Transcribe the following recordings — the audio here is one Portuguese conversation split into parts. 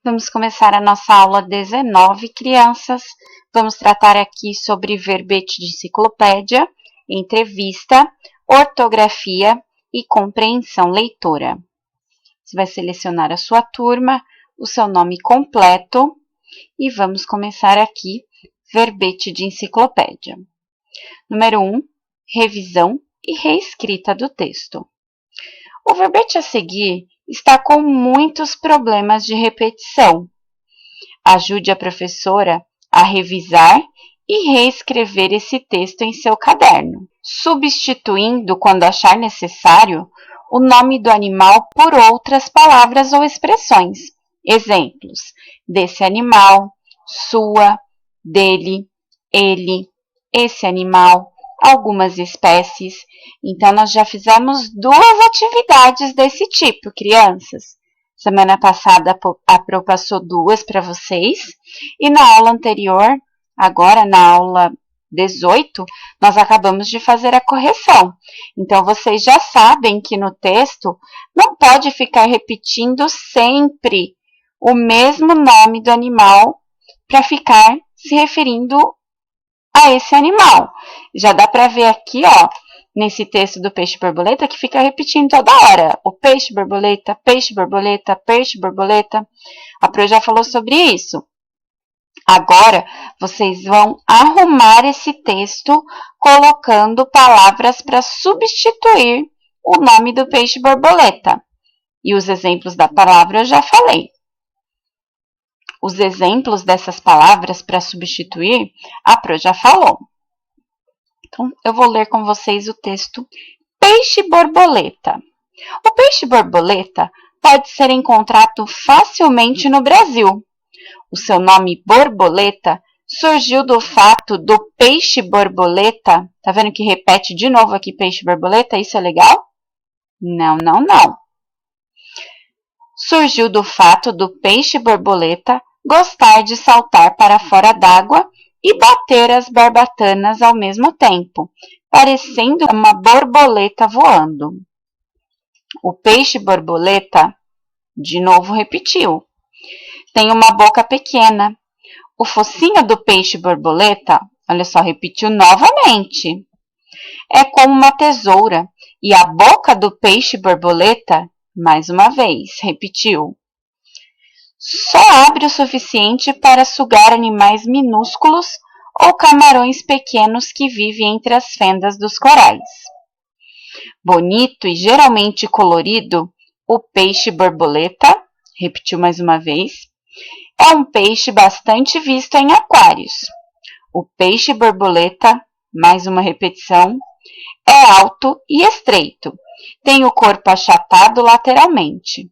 Vamos começar a nossa aula 19, crianças. Vamos tratar aqui sobre verbete de enciclopédia, entrevista, ortografia e compreensão leitora. Você vai selecionar a sua turma, o seu nome completo e vamos começar aqui verbete de enciclopédia. Número 1, revisão e reescrita do texto. O verbete a seguir está com muitos problemas de repetição. Ajude a professora a revisar e reescrever esse texto em seu caderno, substituindo, quando achar necessário, o nome do animal por outras palavras ou expressões. Exemplos: desse animal, sua, dele, ele, esse animal, algumas espécies. Então, nós já fizemos 2 atividades desse tipo, crianças. Semana passada, a Pro passou 2 para vocês. E na aula anterior, agora na aula 18, nós acabamos de fazer a correção. Então, vocês já sabem que no texto não pode ficar repetindo sempre o mesmo nome do animal para ficar se referindo a esse animal. Já dá para ver aqui, ó, nesse texto do peixe-borboleta, que fica repetindo toda hora. O peixe-borboleta, peixe-borboleta, peixe-borboleta. A Pro já falou sobre isso. Agora, vocês vão arrumar esse texto colocando palavras para substituir o nome do peixe-borboleta. E os exemplos da palavra eu já falei. Os exemplos dessas palavras para substituir, a Pro já falou. Então, eu vou ler com vocês o texto peixe-borboleta. O peixe-borboleta pode ser encontrado facilmente no Brasil. O seu nome borboleta surgiu do fato do peixe-borboleta. Tá vendo que repete de novo aqui peixe-borboleta? Isso é legal? Não, não, não. Surgiu do fato do peixe-borboleta gostar de saltar para fora d'água e bater as barbatanas ao mesmo tempo, parecendo uma borboleta voando. O peixe-borboleta, de novo repetiu, tem uma boca pequena. O focinho do peixe-borboleta, olha só, repetiu novamente, é como uma tesoura. E a boca do peixe-borboleta, mais uma vez, repetiu, só abre o suficiente para sugar animais minúsculos ou camarões pequenos que vivem entre as fendas dos corais. Bonito e geralmente colorido, o peixe-borboleta, repetiu mais uma vez, é um peixe bastante visto em aquários. O peixe-borboleta, mais uma repetição, é alto e estreito, tem o corpo achatado lateralmente.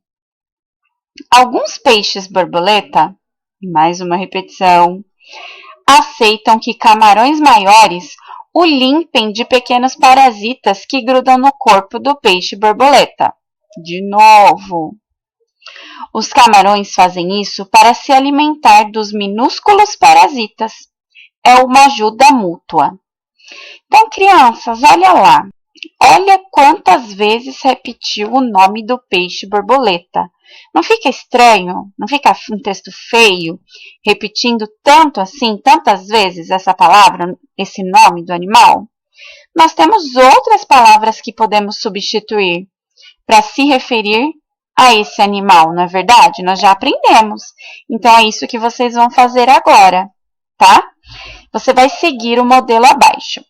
Alguns peixes-borboleta, mais uma repetição, aceitam que camarões maiores o limpem de pequenos parasitas que grudam no corpo do peixe-borboleta. De novo. Os camarões fazem isso para se alimentar dos minúsculos parasitas. É uma ajuda mútua. Então, crianças, olha lá. Olha quantas vezes repetiu o nome do peixe-borboleta. Não fica estranho? Não fica um texto feio, repetindo tanto assim, tantas vezes essa palavra, esse nome do animal? Nós temos outras palavras que podemos substituir para se referir a esse animal, não é verdade? Nós já aprendemos. Então, é isso que vocês vão fazer agora, tá? Você vai seguir o modelo abaixo.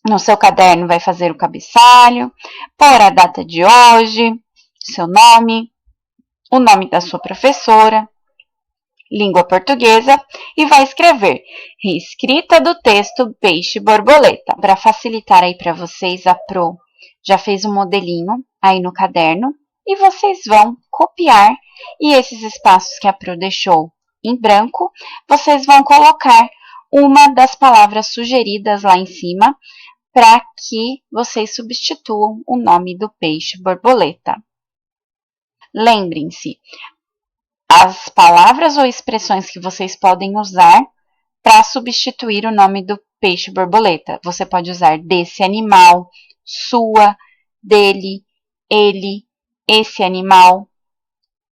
No seu caderno vai fazer o cabeçalho, pôr a data de hoje, seu nome, o nome da sua professora, língua portuguesa, e vai escrever reescrita do texto peixe-borboleta. Para facilitar aí para vocês, a Pro já fez um modelinho aí no caderno e vocês vão copiar e esses espaços que a Pro deixou em branco, vocês vão colocar uma das palavras sugeridas lá em cima para que vocês substituam o nome do peixe-borboleta. Lembrem-se, as palavras ou expressões que vocês podem usar para substituir o nome do peixe-borboleta. Você pode usar desse animal, sua, dele, ele, esse animal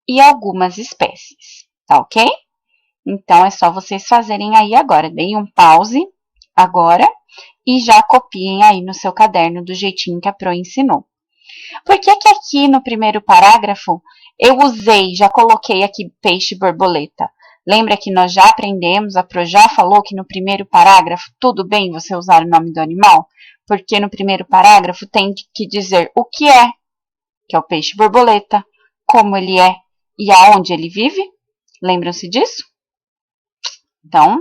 e algumas espécies. tá ok? Então, é só vocês fazerem aí agora. Deem um pause agora e já copiem aí no seu caderno do jeitinho que a Pro ensinou. Por que que aqui no primeiro parágrafo eu já coloquei aqui peixe e borboleta? Lembra que nós já aprendemos, a Pro já falou que no primeiro parágrafo tudo bem você usar o nome do animal? Porque no primeiro parágrafo tem que dizer o que é o peixe borboleta, como ele é e aonde ele vive. Lembram-se disso? Então,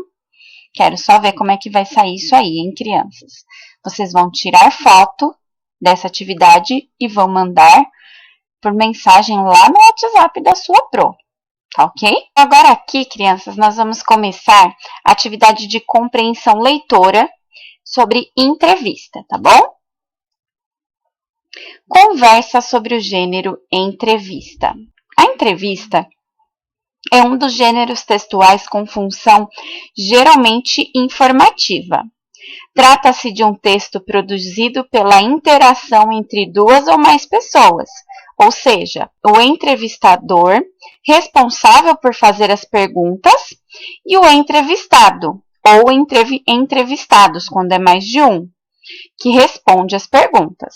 quero só ver como é que vai sair isso aí, hein, crianças? Vocês vão tirar foto dessa atividade e vão mandar por mensagem lá no WhatsApp da sua Pro, tá ok? Agora aqui, crianças, nós vamos começar a atividade de compreensão leitora sobre entrevista, tá bom? Conversa sobre o gênero entrevista. A entrevista é um dos gêneros textuais com função geralmente informativa. Trata-se de um texto produzido pela interação entre duas ou mais pessoas, ou seja, o entrevistador, responsável por fazer as perguntas, e o entrevistado, ou entrevistados, quando é mais de um, que responde as perguntas.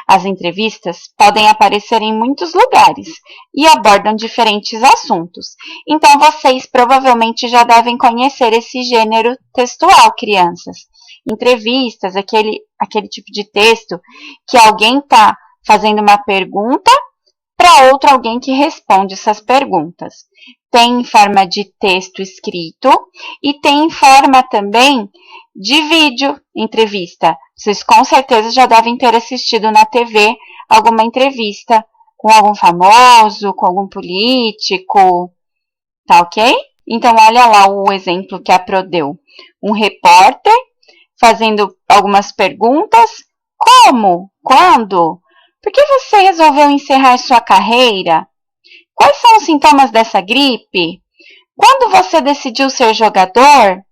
As entrevistas podem aparecer em muitos lugares e abordam diferentes assuntos. Então, vocês provavelmente já devem conhecer esse gênero textual, crianças. Entrevistas, aquele tipo de texto que alguém está fazendo uma pergunta para outro alguém que responde essas perguntas. Tem em forma de texto escrito e tem em forma também de vídeo entrevista. Vocês com certeza já devem ter assistido na TV alguma entrevista com algum famoso, com algum político, tá ok? Então, olha lá o exemplo que a Pro deu. Um repórter fazendo algumas perguntas. Como? Quando? Por que você resolveu encerrar sua carreira? Quais são os sintomas dessa gripe? Quando você decidiu ser jogador?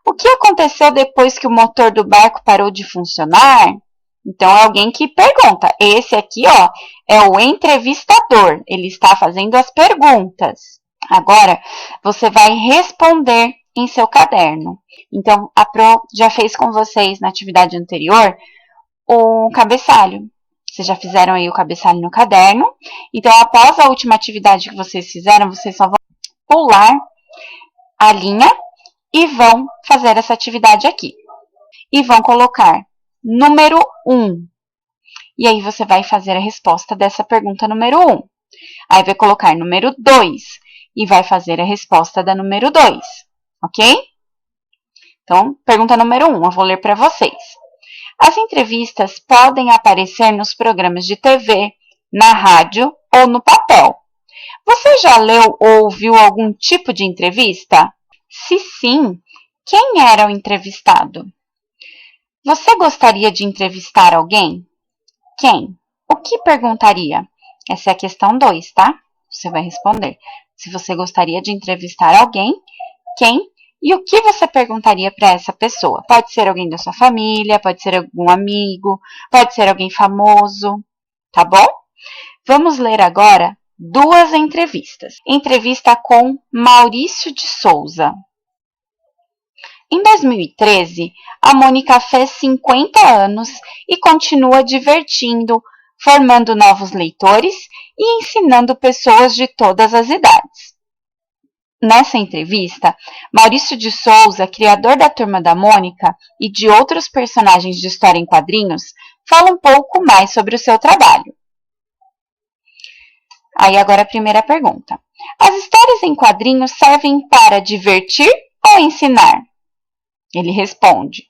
O que aconteceu depois que o motor do barco parou de funcionar? Então, é alguém que pergunta. Esse aqui, ó, é o entrevistador. Ele está fazendo as perguntas. Agora, você vai responder em seu caderno. Então, a Pro já fez com vocês, na atividade anterior, o cabeçalho. Vocês já fizeram aí o cabeçalho no caderno. Então, após a última atividade que vocês fizeram, vocês só vão pular a linha e vão fazer essa atividade aqui. E vão colocar número 1. E aí, você vai fazer a resposta dessa pergunta número 1. Aí, vai colocar número 2. E vai fazer a resposta da número 2. Ok? Então, pergunta número 1, eu vou ler para vocês. As entrevistas podem aparecer nos programas de TV, na rádio ou no papel. Você já leu ou ouviu algum tipo de entrevista? Se sim, quem era o entrevistado? Você gostaria de entrevistar alguém? Quem? O que perguntaria? Essa é a questão 2, tá? Você vai responder. Se você gostaria de entrevistar alguém, quem? E o que você perguntaria para essa pessoa? Pode ser alguém da sua família, pode ser algum amigo, pode ser alguém famoso, tá bom? Vamos ler agora 2 entrevistas. Entrevista com Maurício de Souza. Em 2013, a Mônica fez 50 anos e continua divertindo, formando novos leitores e ensinando pessoas de todas as idades. Nessa entrevista, Maurício de Souza, criador da Turma da Mônica e de outros personagens de história em quadrinhos, fala um pouco mais sobre o seu trabalho. Aí agora a primeira pergunta. As histórias em quadrinhos servem para divertir ou ensinar? Ele responde.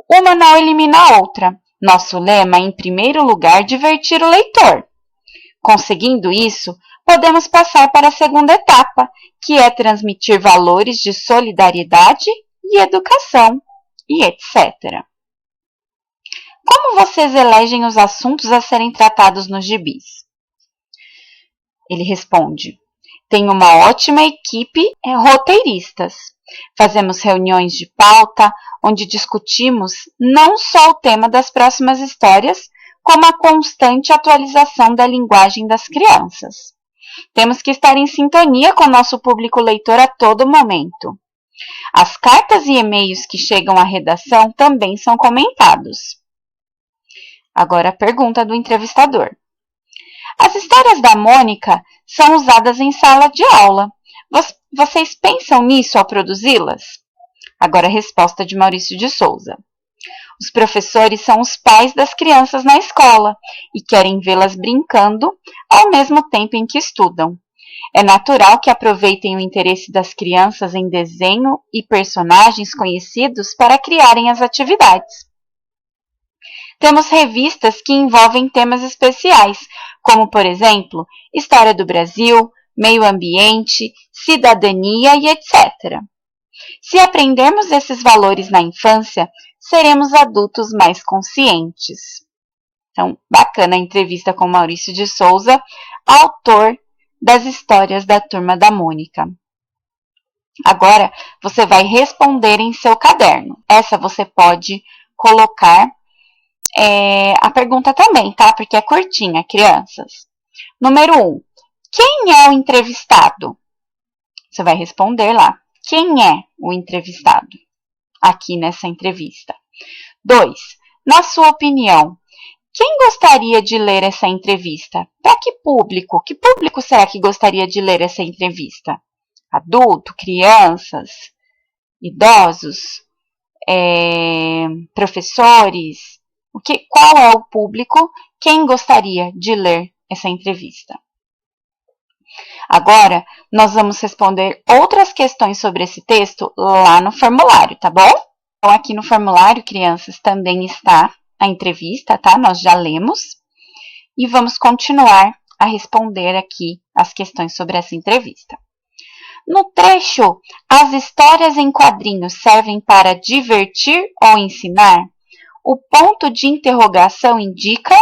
Uma não elimina a outra. Nosso lema é, em primeiro lugar, divertir o leitor. Conseguindo isso, podemos passar para a segunda etapa, que é transmitir valores de solidariedade e educação, e etc. Como vocês elegem os assuntos a serem tratados nos gibis? Ele responde, tem uma ótima equipe roteiristas. Fazemos reuniões de pauta, onde discutimos não só o tema das próximas histórias, como a constante atualização da linguagem das crianças. Temos que estar em sintonia com o nosso público leitor a todo momento. As cartas e e-mails que chegam à redação também são comentados. Agora a pergunta do entrevistador. As histórias da Mônica são usadas em sala de aula. Vocês pensam nisso ao produzi-las? Agora a resposta de Maurício de Souza. Os professores são os pais das crianças na escola e querem vê-las brincando ao mesmo tempo em que estudam. É natural que aproveitem o interesse das crianças em desenho e personagens conhecidos para criarem as atividades. Temos revistas que envolvem temas especiais, como, por exemplo, História do Brasil, Meio Ambiente, Cidadania e etc. Se aprendermos esses valores na infância, seremos adultos mais conscientes. Então, bacana a entrevista com Maurício de Souza, autor das histórias da Turma da Mônica. Agora, você vai responder em seu caderno. Essa você pode colocar a pergunta também, tá? Porque é curtinha, crianças. Número 1. Quem é o entrevistado? Você vai responder lá. Quem é o entrevistado? Aqui nessa entrevista. 2. Na sua opinião, quem gostaria de ler essa entrevista? Para que público? Que público será que gostaria de ler essa entrevista? Adulto, crianças, idosos, professores? Qual é o público? Quem gostaria de ler essa entrevista? Agora, nós vamos responder outras questões sobre esse texto lá no formulário, tá bom? Então, aqui no formulário, crianças, também está a entrevista, tá? Nós já lemos. E vamos continuar a responder aqui as questões sobre essa entrevista. No trecho, as histórias em quadrinhos servem para divertir ou ensinar? O ponto de interrogação indica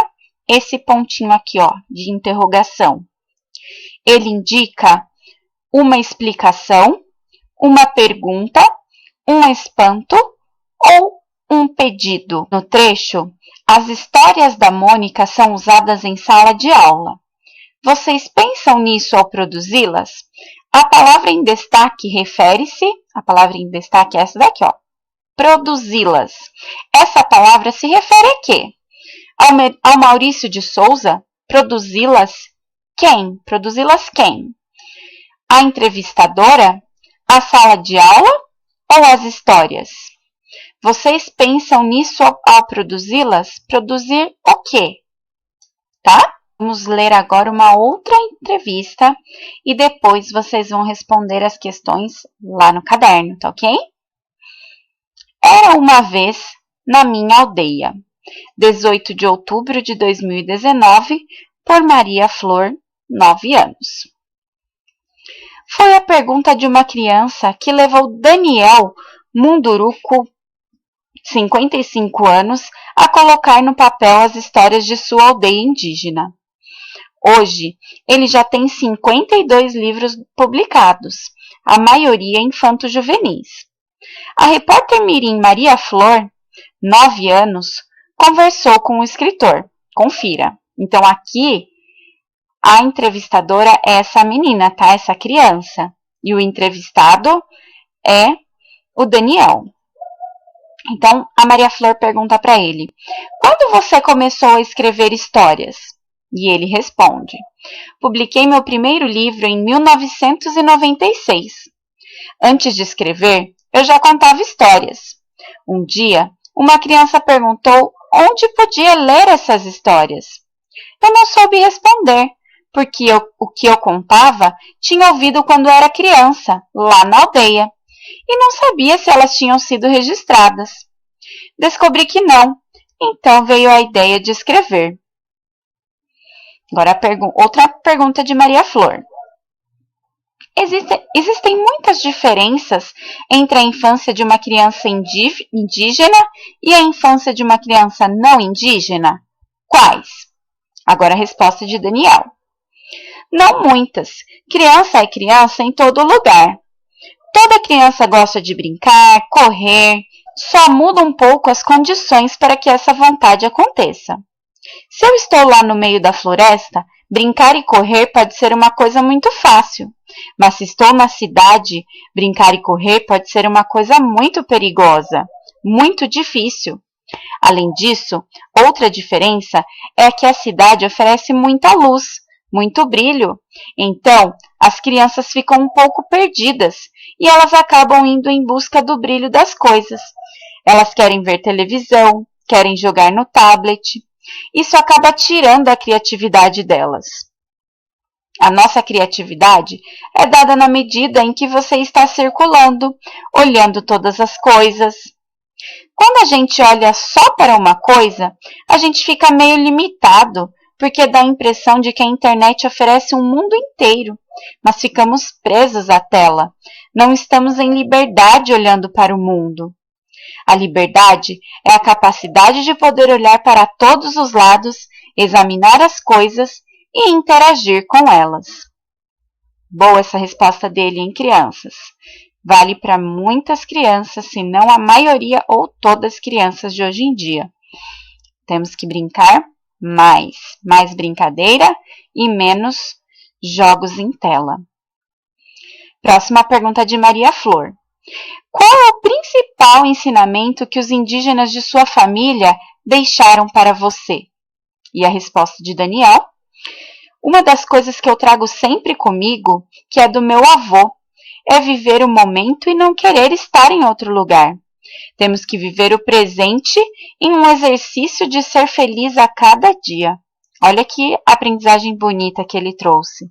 esse pontinho aqui, ó, de interrogação. Ele indica uma explicação, uma pergunta, um espanto ou um pedido. No trecho, as histórias da Mônica são usadas em sala de aula. Vocês pensam nisso ao produzi-las? A palavra em destaque refere-se, a palavra em destaque é essa daqui, ó, produzi-las. Essa palavra se refere a quê? Ao Maurício de Souza, produzi-las quem? Produzi-las quem? A entrevistadora? A sala de aula ou as histórias? Vocês pensam nisso ao produzi-las? Produzir o quê? Tá? Vamos ler agora uma outra entrevista e depois vocês vão responder as questões lá no caderno, tá ok? Era uma vez na minha aldeia. 18 de outubro de 2019, por Maria Flor, 9 anos. Foi a pergunta de uma criança que levou Daniel Munduruku, 55 anos, a colocar no papel as histórias de sua aldeia indígena. Hoje, ele já tem 52 livros publicados, a maioria infanto-juvenis. A repórter mirim Maria Flor, 9 anos, conversou com o escritor. Confira. Então, aqui, a entrevistadora é essa menina, tá? Essa criança. E o entrevistado é o Daniel. Então, a Maria Flor pergunta para ele: quando você começou a escrever histórias? E ele responde: publiquei meu primeiro livro em 1996. Antes de escrever, eu já contava histórias. Um dia, uma criança perguntou onde podia ler essas histórias. Eu não soube responder, porque o que eu contava tinha ouvido quando era criança, lá na aldeia, e não sabia se elas tinham sido registradas. Descobri que não, então veio a ideia de escrever. Agora, outra pergunta de Maria Flor. Existem muitas diferenças entre a infância de uma criança indígena e a infância de uma criança não indígena? Quais? Agora a resposta de Daniel. Não muitas. Criança é criança em todo lugar. Toda criança gosta de brincar, correr, só muda um pouco as condições para que essa vontade aconteça. Se eu estou lá no meio da floresta, Brincar e correr pode ser uma coisa muito fácil, mas se estou na cidade, brincar e correr pode ser uma coisa muito perigosa, muito difícil. Além disso, outra diferença é que a cidade oferece muita luz, muito brilho. Então, as crianças ficam um pouco perdidas e elas acabam indo em busca do brilho das coisas. Elas querem ver televisão, querem jogar no tablet. Isso acaba tirando a criatividade delas. A nossa criatividade é dada na medida em que você está circulando, olhando todas as coisas. Quando a gente olha só para uma coisa, a gente fica meio limitado, porque dá a impressão de que a internet oferece um mundo inteiro, mas ficamos presos à tela. Não estamos em liberdade olhando para o mundo. A liberdade é a capacidade de poder olhar para todos os lados, examinar as coisas e interagir com elas. Boa essa resposta dele, hein, crianças? Vale para muitas crianças, se não a maioria ou todas as crianças de hoje em dia. Temos que brincar mais brincadeira e menos jogos em tela. Próxima pergunta de Maria Flor. Qual é o principal ensinamento que os indígenas de sua família deixaram para você? E a resposta de Daniel. Uma das coisas que eu trago sempre comigo, que é do meu avô, é viver o momento e não querer estar em outro lugar. Temos que viver o presente em um exercício de ser feliz a cada dia. Olha que aprendizagem bonita que ele trouxe.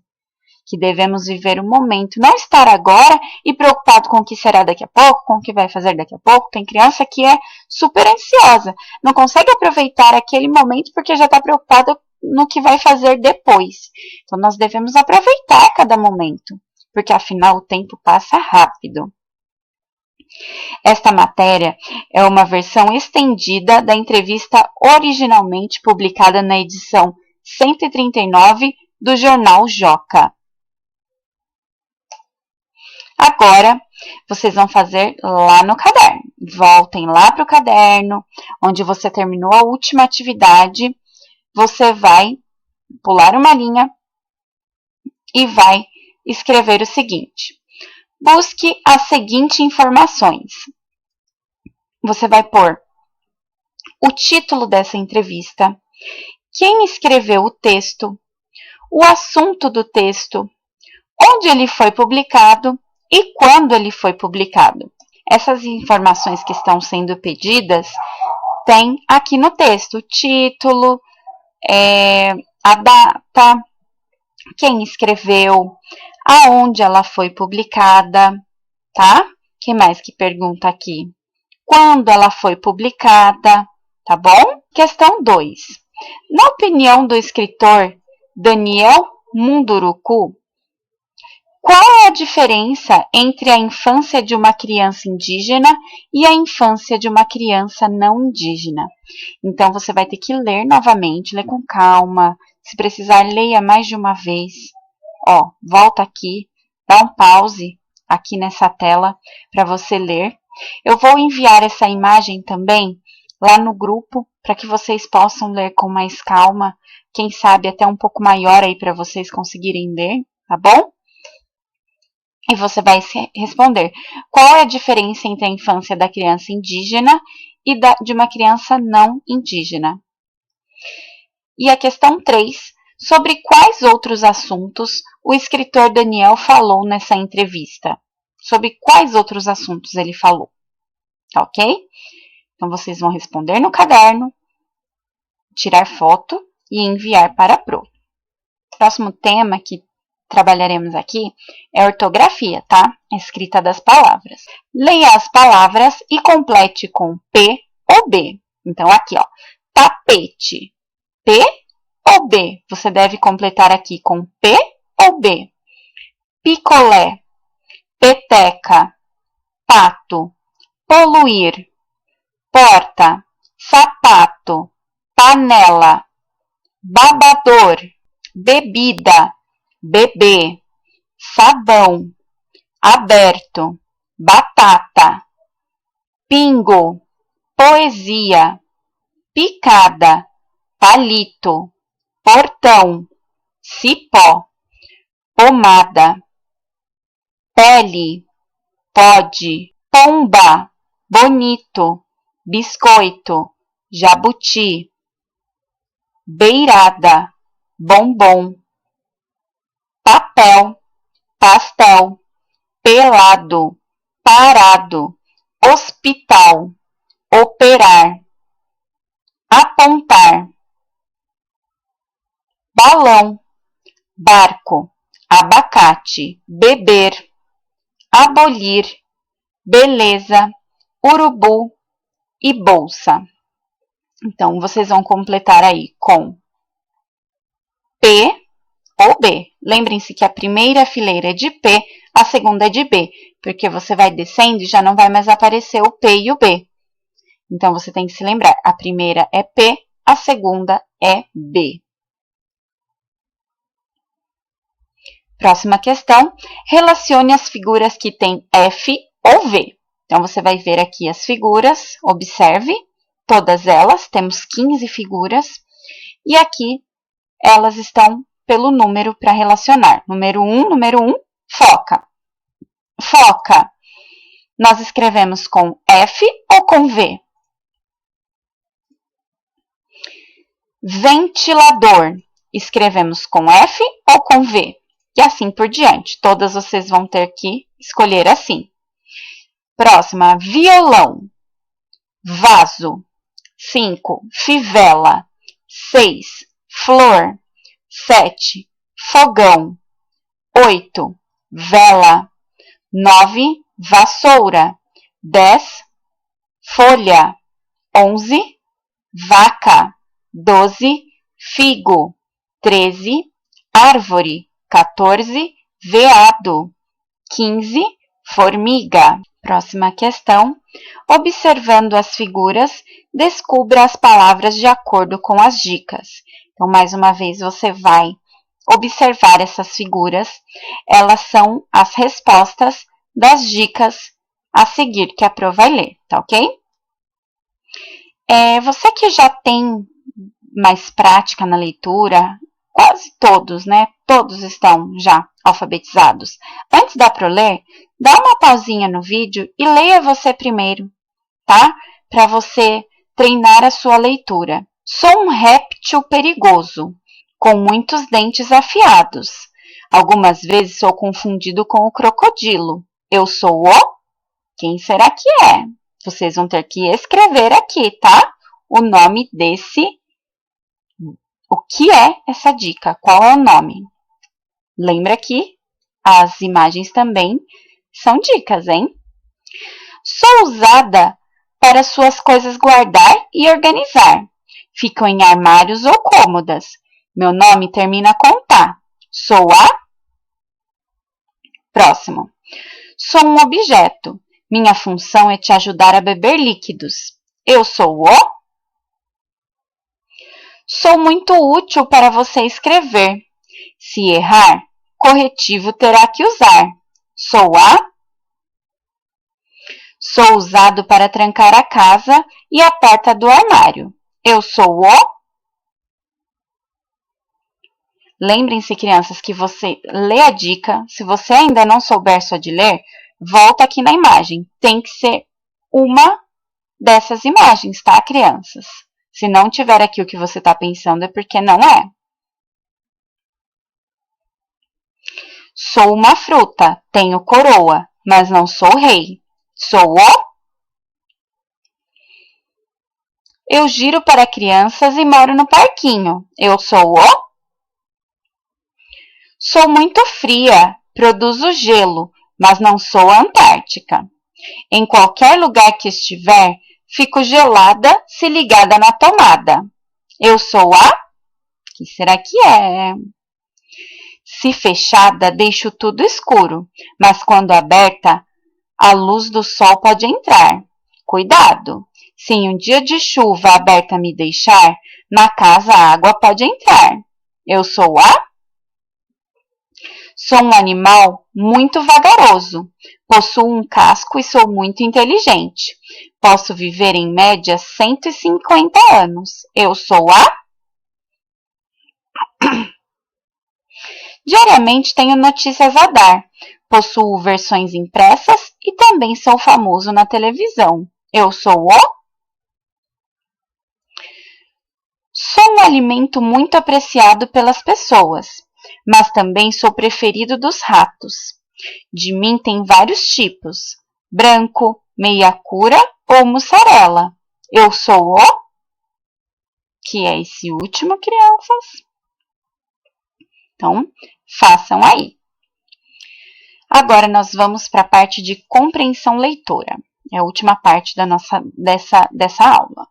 Que devemos viver o momento, não estar agora e preocupado com o que será daqui a pouco, com o que vai fazer daqui a pouco. Tem criança que é super ansiosa, não consegue aproveitar aquele momento porque já está preocupada no que vai fazer depois. Então, nós devemos aproveitar cada momento, porque afinal o tempo passa rápido. Esta matéria é uma versão estendida da entrevista originalmente publicada na edição 139 do jornal Joca. Agora, vocês vão fazer lá no caderno. Voltem lá para o caderno, onde você terminou a última atividade. Você vai pular uma linha e vai escrever o seguinte. Busque as seguintes informações. Você vai pôr o título dessa entrevista, quem escreveu o texto, o assunto do texto, onde ele foi publicado e quando ele foi publicado. Essas informações que estão sendo pedidas tem aqui no texto o título, a data, quem escreveu, aonde ela foi publicada, tá? Quem mais que pergunta aqui? Quando ela foi publicada, tá bom? Questão 2. Na opinião do escritor Daniel Munduruku, qual é a diferença entre a infância de uma criança indígena e a infância de uma criança não indígena? Então, você vai ter que ler novamente, ler com calma. Se precisar, leia mais de uma vez. Volta aqui, dá um pause aqui nessa tela para você ler. Eu vou enviar essa imagem também lá no grupo para que vocês possam ler com mais calma. Quem sabe até um pouco maior aí para vocês conseguirem ler, tá bom? E você vai responder qual é a diferença entre a infância da criança indígena e de uma criança não indígena. E a questão 3, sobre quais outros assuntos o escritor Daniel falou nessa entrevista? Sobre quais outros assuntos ele falou? Tá ok? Então, vocês vão responder no caderno, tirar foto e enviar para a Pro. O próximo tema que trabalharemos aqui é ortografia, tá? Escrita das palavras. Leia as palavras e complete com P ou B. Então, aqui, tapete. P ou B? Você deve completar aqui com P ou B. Picolé, peteca, pato, poluir, porta, sapato, panela, babador, bebida, bebê, sabão, aberto, batata, pingo, poesia, picada, palito, portão, cipó, pomada, pele, pode, pomba, bonito, biscoito, jabuti, beirada, bombom, papel, pastel, pelado, parado, hospital, operar, apontar, balão, barco, abacate, beber, abolir, beleza, urubu e bolsa. Então, vocês vão completar aí com P ou B. Lembrem-se que a primeira fileira é de P, a segunda é de B, porque você vai descendo e já não vai mais aparecer o P e o B. Então, você tem que se lembrar, a primeira é P, a segunda é B. Próxima questão, relacione as figuras que têm F ou V. Então, você vai ver aqui as figuras, observe, todas elas, temos 15 figuras, e aqui elas estão pelo número para relacionar. Número 1, foca. Foca, nós escrevemos com F ou com V? Ventilador, escrevemos com F ou com V? E assim por diante. Todas vocês vão ter que escolher assim. Próxima, violão. Vaso. 5, fivela. 6, flor. 7, fogão. 8, vela. 9, vassoura. 10, folha. 11, vaca. 12, figo. 13, árvore. 14, veado. 15, formiga. Próxima questão. Observando as figuras, descubra as palavras de acordo com as dicas. Então, mais uma vez, você vai observar essas figuras. Elas são as respostas das dicas a seguir que a Pro vai ler, tá ok? Você que já tem mais prática na leitura, quase todos, né? Todos estão já alfabetizados. Antes da Pro ler, dá uma pausinha no vídeo e leia você primeiro, tá? Para você treinar a sua leitura. Sou um réptil perigoso, com muitos dentes afiados. Algumas vezes sou confundido com o crocodilo. Eu sou o... Quem será que é? Vocês vão ter que escrever aqui, tá? O nome desse... O que é essa dica? Qual é o nome? Lembra que as imagens também são dicas, hein? Sou usada para suas coisas guardar e organizar. Ficam em armários ou cômodas. Meu nome termina com tá. Sou a... Próximo. Sou um objeto. Minha função é te ajudar a beber líquidos. Eu sou o... Sou muito útil para você escrever. Se errar, corretivo terá que usar. Sou a... Sou usado para trancar a casa e a porta do armário. Eu sou o... Lembrem-se, crianças, que você lê a dica. Se você ainda não souber só de ler, volta aqui na imagem. Tem que ser uma dessas imagens, tá, crianças? Se não tiver aqui o que você está pensando, é porque não é. Sou uma fruta, tenho coroa, mas não sou rei. Sou o... Eu giro para crianças e moro no parquinho. Eu sou o... Sou muito fria, produzo gelo, mas não sou a Antártica. Em qualquer lugar que estiver, fico gelada se ligada na tomada. Eu sou a... Que será que é? Se fechada, deixo tudo escuro, mas quando aberta, a luz do sol pode entrar. Cuidado! Se em um dia de chuva aberta me deixar, na casa a água pode entrar. Eu sou a... Sou um animal muito vagaroso. Possuo um casco e sou muito inteligente. Posso viver em média 150 anos. Eu sou a... Diariamente tenho notícias a dar. Possuo versões impressas e também sou famoso na televisão. Eu sou o... Sou um alimento muito apreciado pelas pessoas, mas também sou preferido dos ratos. De mim tem vários tipos: branco, meia cura ou mussarela. Eu sou o... Que é esse último, crianças? Então, façam aí. Agora nós vamos para a parte de compreensão leitora. É a última parte dessa aula.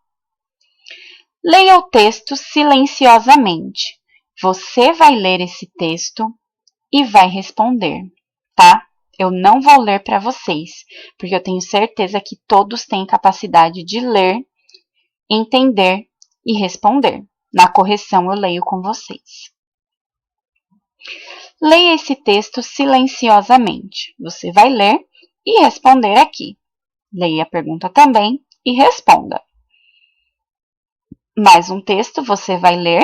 Leia o texto silenciosamente. Você vai ler esse texto e vai responder, tá? Eu não vou ler para vocês, porque eu tenho certeza que todos têm capacidade de ler, entender e responder. Na correção eu leio com vocês. Leia esse texto silenciosamente. Você vai ler e responder aqui. Leia a pergunta também e responda. Mais um texto você vai ler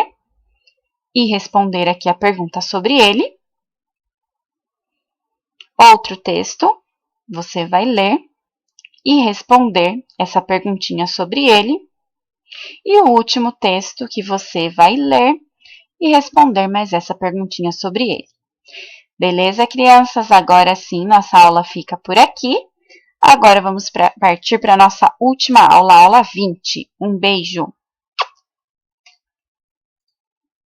e responder aqui a pergunta sobre ele. Outro texto você vai ler e responder essa perguntinha sobre ele. E o último texto que você vai ler e responder mais essa perguntinha sobre ele. Beleza, crianças? Agora sim, nossa aula fica por aqui. Agora vamos partir para a nossa última aula, aula 20. Um beijo!